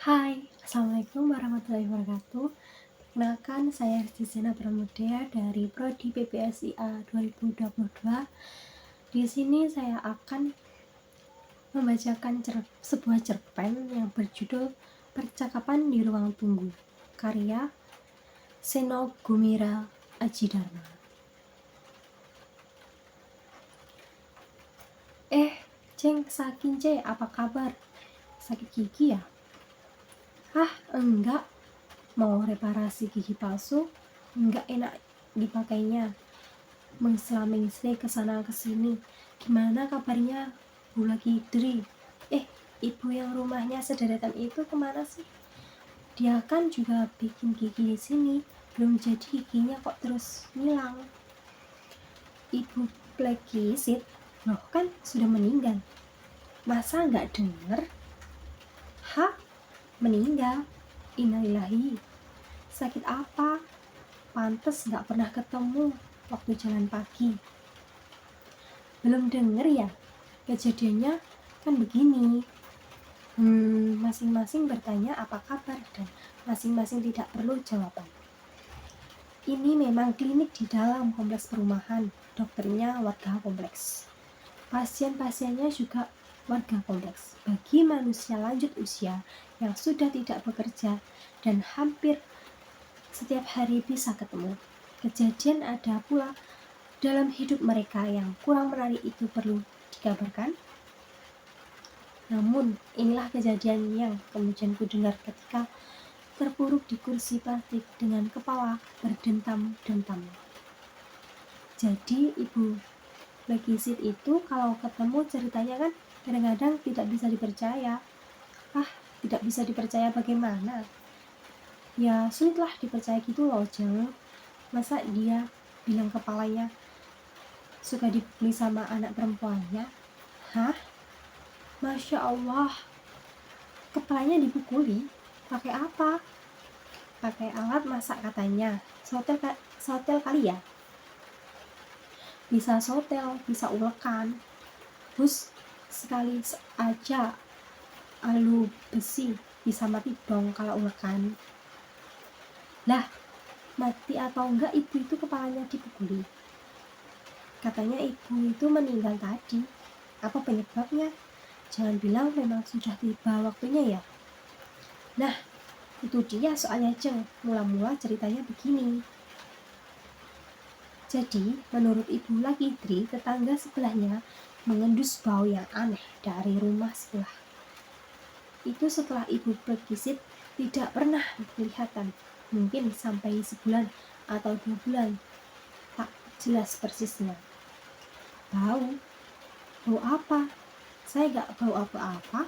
Hai, Assalamualaikum warahmatullahi wabarakatuh. Perkenalkan, saya Rizkyana Pramudia dari Prodi PPSIA 2022. Di sini saya akan membacakan sebuah cerpen yang berjudul Percakapan di Ruang Tunggu, karya Seno Gumira Adjidharma. Ceng, Sakince, apa kabar? Sakit gigi ya? Enggak. Mau reparasi gigi palsu? Enggak enak dipakainya. Mengsela-mengsle kesana kesini. Gimana kabarnya Bu Lagi Dri? Ibu yang rumahnya sederetan itu kemana sih? Dia kan juga bikin gigi di sini. Belum jadi giginya kok terus hilang. Ibu Plekisit, loh kan sudah meninggal. Masa nggak denger? Meninggal? Innalillahi. Sakit apa? Pantes nggak pernah ketemu waktu jalan pagi. Belum denger ya? Kejadiannya kan begini. Masing-masing bertanya apa kabar dan masing-masing tidak perlu jawaban. Ini memang klinik di dalam kompleks perumahan. Dokternya warga kompleks. Pasien-pasiennya juga warga kompleks. Bagi manusia lanjut usia yang sudah tidak bekerja dan hampir setiap hari bisa ketemu. Kejadian ada pula dalam hidup mereka yang kurang menarik itu perlu dikabarkan. Namun inilah kejadian yang kemudian kudengar ketika terpuruk di kursi plastik dengan kepala berdentam-dentam. Jadi Ibu Plekisit itu kalau ketemu ceritanya kan kadang-kadang tidak bisa dipercaya. Tidak bisa dipercaya bagaimana? Ya sulitlah dipercaya gitu loh, Jeng. Masa dia bilang kepalanya suka dipukuli sama anak perempuannya? Masya Allah, kepalanya dipukuli? Pakai apa? Pakai alat masak katanya. Sotel kali ya? Bisa sotel, bisa ulekan. Terus sekali aja alu besi bisa mati dong kalau ulekan. Lah, mati atau enggak ibu itu kepalanya dipukuli? Katanya ibu itu meninggal tadi. Apa penyebabnya? Jangan bilang memang sudah tiba waktunya ya. Nah, itu dia soalnya, Ceng. Mula-mula ceritanya begini. Jadi, menurut Ibu Lagi Dri, tetangga sebelahnya mengendus bau yang aneh dari rumah sebelah. Itu setelah Ibu Plekisit tidak pernah kelihatan, mungkin sampai sebulan atau 2 bulan. Tak jelas persisnya. Bau apa? Saya gak bau apa-apa.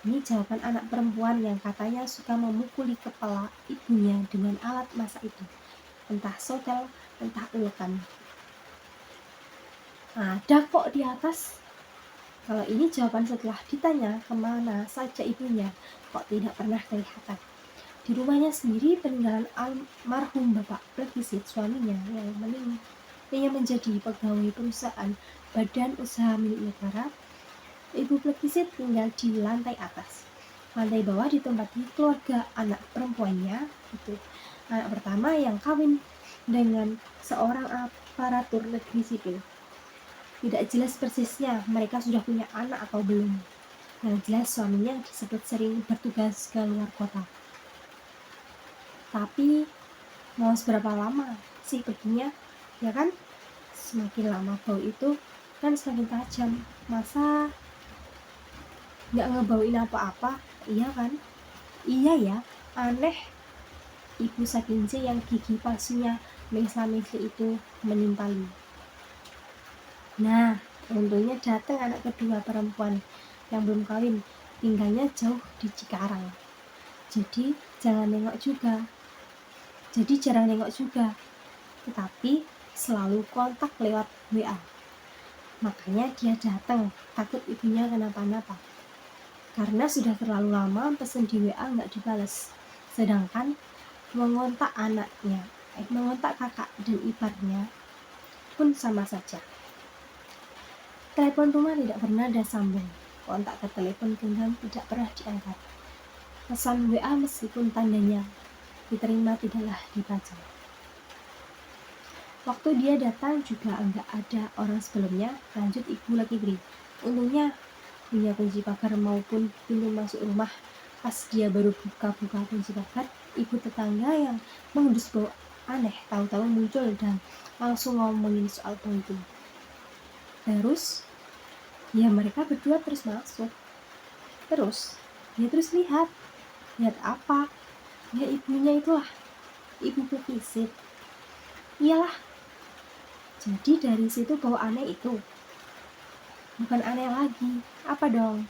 Ini jawaban anak perempuan yang katanya suka memukuli kepala ibunya dengan alat masak itu. Entah sotel, entah ulekan. Ada kok di atas. Kalau ini jawaban setelah ditanya kemana saja ibunya, kok tidak pernah kelihatan. Di rumahnya sendiri peninggalan almarhum Bapak Plekisit, suaminya yang menjadi pegawai perusahaan badan usaha milik negara. Ibu Plekisit tinggal di lantai atas. Lantai bawah ditempati keluarga anak perempuannya, itu anak pertama yang kawin dengan seorang aparatur negeri sipil. Tidak jelas persisnya mereka sudah punya anak atau belum. Yang jelas suaminya disebut sering bertugas ke luar kota. Tapi mau seberapa lama sih perginya? Ya kan? Semakin lama bau itu kan semakin tajam. Masa nggak ngebauin apa-apa? Iya kan? Iya ya, aneh. Ibu Sakince yang gigi palsunya mengsla-mengsli itu menimpali. Nah, untungnya datang anak kedua perempuan yang belum kawin, tinggalnya jauh di Cikarang. Jadi jarang nengok juga. Tetapi selalu kontak lewat WA. Makanya dia datang, takut ibunya kenapa-napa. Karena sudah terlalu lama pesen di WA nggak dibales. Sedangkan mengontak kakak dan iparnya pun sama saja. Telepon rumah tidak pernah ada sambung. Kontak ke telepon genggam tidak pernah diangkat. Pesan WA meskipun tandanya diterima tidaklah dibaca. Waktu dia datang juga enggak ada orang sebelumnya, lanjut Ibu lagi beri. Untungnya punya kunci pagar maupun pintu masuk rumah. Pas dia baru buka kunci pagar, ibu tetangga yang mengendus bau aneh tahu-tahu muncul dan langsung ngomongin soal bau itu. Terus, ya mereka berdua terus masuk. Terus, dia terus lihat apa? Ya ibunya itulah, ibu Pekisit. Iyalah, jadi dari situ bau aneh itu. Bukan aneh lagi, apa dong?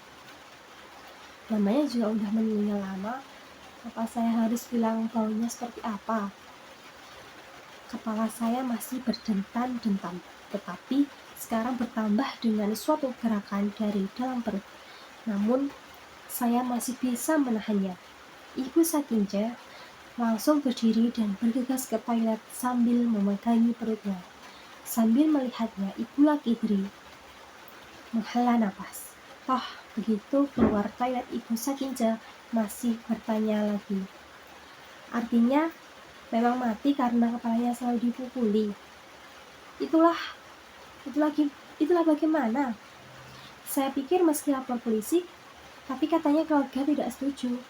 Namanya juga udah meninggal lama, apa saya harus bilang baunya seperti apa? Kepala saya masih berdentam-dentam, tetapi sekarang bertambah dengan suatu gerakan dari dalam perut. Namun, saya masih bisa menahannya. Ibu Sakinja langsung berdiri dan bergegas ke toilet sambil memegangi perutnya. Sambil melihatnya, Ibu Lakidri menghela napas. Toh, begitu keluar toilet, Ibu Sakinja masih bertanya lagi. Artinya, memang mati karena kepalanya selalu dipukuli. Itulah bagaimana? Saya pikir meski lapor polisi, tapi katanya keluarga tidak setuju.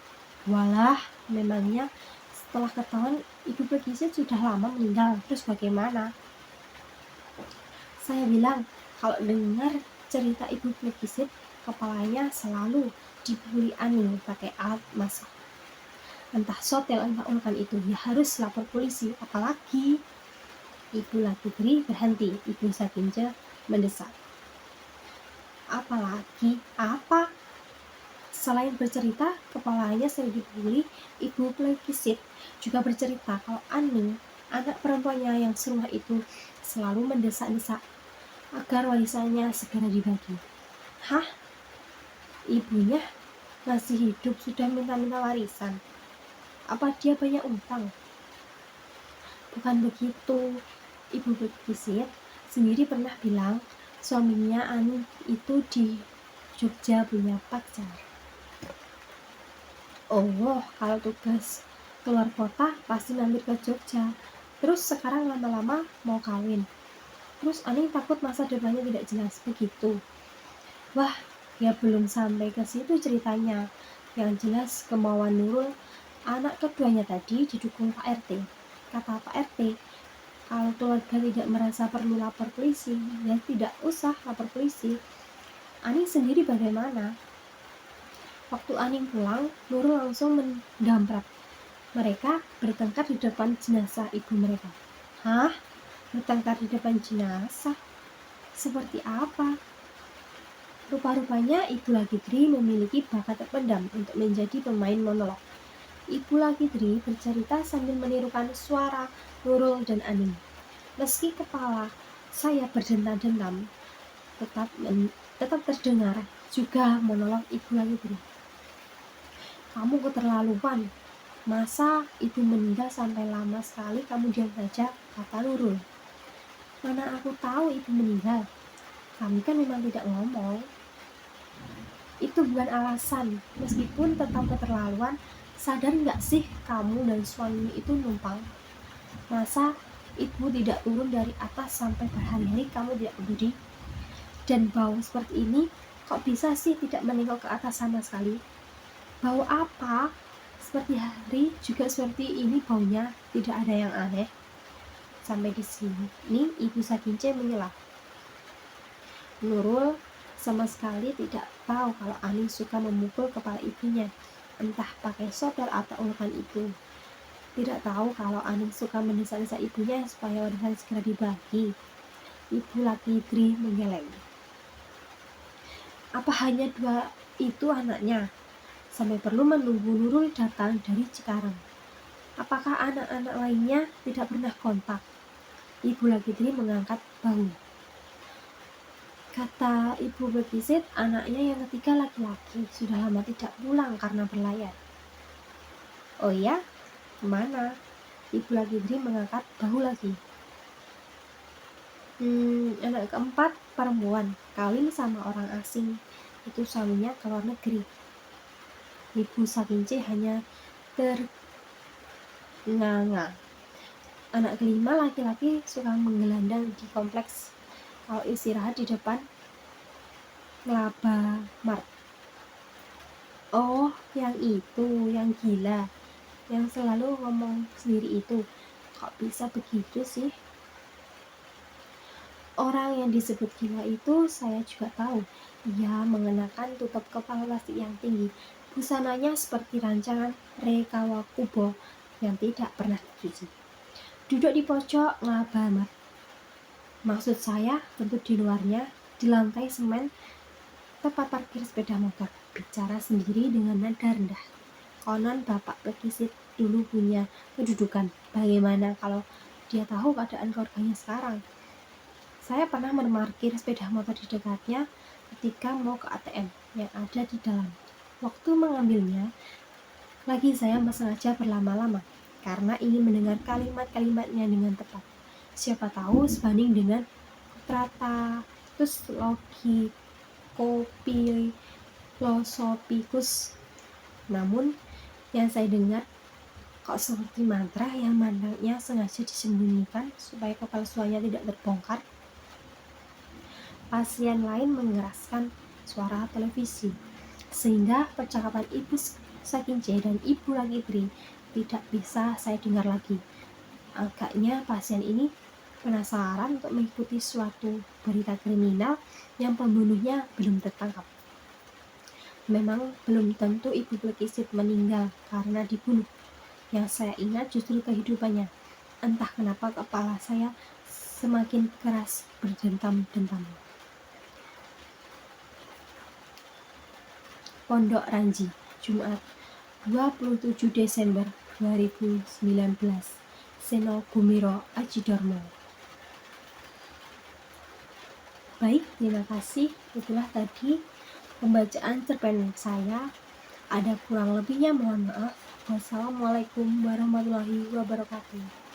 Walah, memangnya setelah ketahuan Ibu Pekisit sudah lama meninggal, terus bagaimana? Saya bilang, kalau dengar cerita Ibu Pekisit, kepalanya selalu dipukuli Ani pakai alat masak. Entah sotel, entah ulekan itu, ya harus lapor polisi, apalagi. Ibu Lakidri berhenti, Ibu Sakinja mendesak. Apalagi? Apa? Selain bercerita, kepalanya sering dipukuli, Ibu Pekisit juga bercerita kalau Ani, anak perempuannya yang serumah itu, selalu mendesak-desak agar warisannya segera dibagi. Hah? Ibunya masih hidup sudah minta-minta warisan? Apa dia banyak utang? Bukan begitu. Ibu Pekisit sendiri pernah bilang suaminya Ani itu di Jogja punya pacar. Oh, kalau tugas keluar kota pasti mampir ke Jogja. Terus sekarang lama-lama mau kawin. Terus Ani takut masa depannya tidak jelas begitu. Wah, ya belum sampai ke situ ceritanya. Yang jelas kemauan Nurul, anak keduanya tadi didukung Pak RT. Kata Pak RT, kalau keluarga tidak merasa perlu lapor polisi, ya tidak usah lapor polisi. Ani sendiri bagaimana? Waktu Ani pulang, Nurul langsung mendamprat. Mereka bertengkar di depan jenazah ibu mereka. Hah? Bertengkar di depan jenazah? Seperti apa? Rupa-rupanya Ibu Lakidri memiliki bakat terpendam untuk menjadi pemain monolog. Ibu Lakidri bercerita sambil menirukan suara Nurul dan Aning. Meski kepala saya berdentam-dentam, tetap terdengar juga monolog Ibu Lakidri. Kamu keterlaluan. Masa ibu meninggal sampai lama sekali kamu diam saja, kata Nurul. Mana aku tahu ibu meninggal. Kami kan memang tidak ngomong. Itu bukan alasan, meskipun tetap keterlaluan. Sadar nggak sih kamu dan suami itu numpang? Masa ibu tidak turun dari atas sampai berhari-hari kamu tidak peduli? Dan bau seperti ini, kok bisa sih tidak menengok ke atas sama sekali? Bau apa? Seperti hari juga seperti ini baunya, tidak ada yang aneh. Sampai di sini Ibu Sakinja menyela. Nurul sama sekali tidak tahu kalau Ani suka memukul kepala ibunya, entah pakai sotel atau ulekan itu. Tidak tahu kalau Ani suka mendesak-desak ibunya supaya warisan segera dibagi. Ibu Lakidri menggeleng. Apa hanya dua itu anaknya? Sampai perlu menunggu Nurul datang dari Cikarang. Apakah anak-anak lainnya tidak pernah kontak? Ibu Lakidri mengangkat bahu. Kata Ibu Pekisit, anaknya yang ketiga laki-laki, sudah lama tidak pulang karena berlayar. Oh ya? Kemana? Ibu Lakidri mengangkat bahu lagi. Anak keempat perempuan, kawin sama orang asing. Itu suaminya ke luar negeri. Ibu Sakinci hanya ternganga. Anak kelima laki-laki suka menggelandang di kompleks kalau istirahat di depan Ngelaba Mart. Oh, yang itu, yang gila, yang selalu ngomong sendiri itu. Kok bisa begitu sih? Orang yang disebut gila itu saya juga tahu. Ia mengenakan tutup kepala plastik yang tinggi. Busananya seperti rancangan Rei Kawakubo yang tidak pernah dicuci. Duduk di pojok Ngelaba Mart. Maksud saya tentu di luarnya, di lantai semen tempat parkir sepeda motor, bicara sendiri dengan nada rendah. Konon bapak Pekisit dulu punya kedudukan. Bagaimana kalau dia tahu keadaan keluarganya sekarang? Saya pernah memarkir sepeda motor di dekatnya ketika mau ke ATM yang ada di dalam. Waktu mengambilnya, lagi saya sengaja berlama-lama karena ingin mendengar kalimat-kalimatnya dengan tepat. Siapa tahu sebanding dengan Tratatus Logicophilosophicus. Namun yang saya dengar kok seperti mantra yang mandangnya sengaja disembunyikan supaya kepalsuannya tidak terbongkar. Pasien lain mengeraskan suara televisi sehingga percakapan Ibu Sakinci dan Ibu Lakitri tidak bisa saya dengar lagi. Agaknya pasien ini penasaran untuk mengikuti suatu berita kriminal yang pembunuhnya belum tertangkap. Memang belum tentu Ibu Blekisit meninggal karena dibunuh. Yang saya ingat justru kehidupannya. Entah kenapa kepala saya semakin keras berdentam-dentam. Pondok Ranji, Jumat 27 Desember 2019. Seno Gumiro Ajidormo. Baik, terima kasih. Itulah tadi pembacaan cerpen saya. Ada kurang lebihnya mohon maaf. Wassalamualaikum warahmatullahi wabarakatuh.